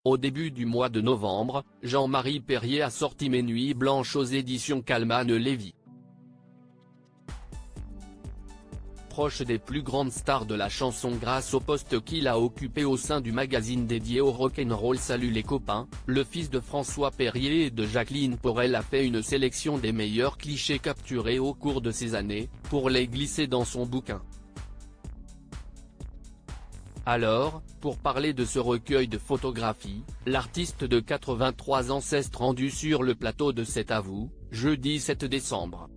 Au début du mois de novembre, Jean-Marie Perrier a sorti Mes Nuits Blanches aux éditions Calman Levy. Proche des plus grandes stars de la chanson grâce au poste qu'il a occupé au sein du magazine dédié au rock'n'roll Salut les copains, le fils de François Perrier et de Jacqueline Porel a fait une sélection des meilleurs clichés capturés au cours de ces années, pour les glisser dans son bouquin. Alors, pour parler de ce recueil de photographies, l'artiste de 83 ans s'est rendu sur le plateau de C'est à vous, jeudi 7 décembre.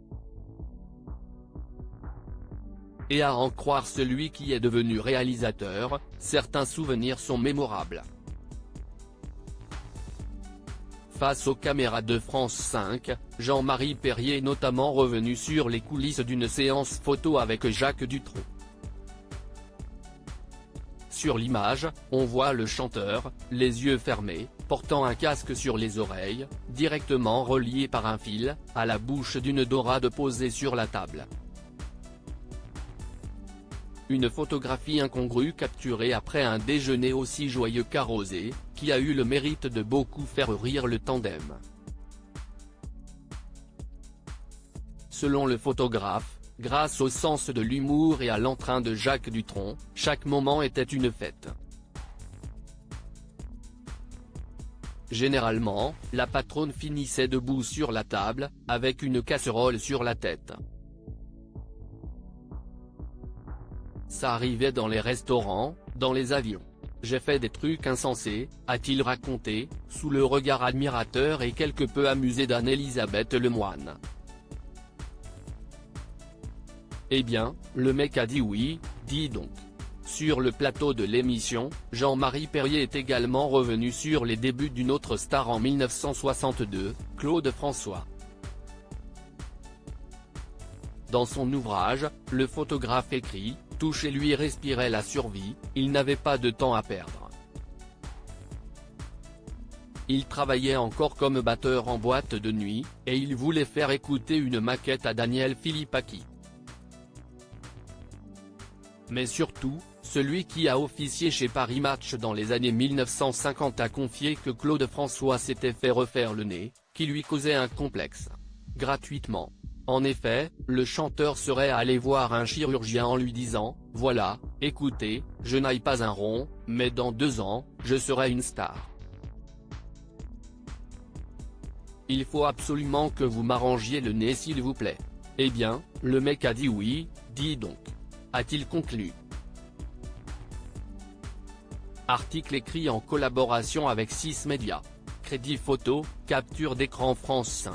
Et à en croire celui qui est devenu réalisateur, certains souvenirs sont mémorables. Face aux caméras de France 5, Jean-Marie Perrier est notamment revenu sur les coulisses d'une séance photo avec Jacques Dutronc. Sur l'image, on voit le chanteur, les yeux fermés, portant un casque sur les oreilles, directement relié par un fil, à la bouche d'une dorade posée sur la table. Une photographie incongrue capturée après un déjeuner aussi joyeux qu'arrosé, qui a eu le mérite de beaucoup faire rire le tandem. Selon le photographe, grâce au sens de l'humour et à l'entrain de Jacques Dutronc, chaque moment était une fête. Généralement, la patronne finissait debout sur la table, avec une casserole sur la tête. Ça arrivait dans les restaurants, dans les avions. J'ai fait des trucs insensés, a-t-il raconté, sous le regard admirateur et quelque peu amusé d'Anne-Elisabeth Lemoine. Eh bien, le mec a dit oui, dis donc. Sur le plateau de l'émission, Jean-Marie Perrier est également revenu sur les débuts d'une autre star en 1962, Claude François. Dans son ouvrage, le photographe écrit « Tout chez lui respirait la survie, il n'avait pas de temps à perdre. Il travaillait encore comme batteur en boîte de nuit, et il voulait faire écouter une maquette à Daniel Philippaki. Mais surtout, celui qui a officié chez Paris Match dans les années 1950 a confié que Claude François s'était fait refaire le nez, qui lui causait un complexe. Gratuitement. En effet, le chanteur serait allé voir un chirurgien en lui disant « Voilà, écoutez, je n'aille pas un rond, mais dans 2 ans, je serai une star. Il faut absolument que vous m'arrangiez le nez s'il vous plaît. » Eh bien, le mec a dit oui, dis donc. A-t-il conclu. Article écrit en collaboration avec 6 médias. Crédit photo, capture d'écran France 5.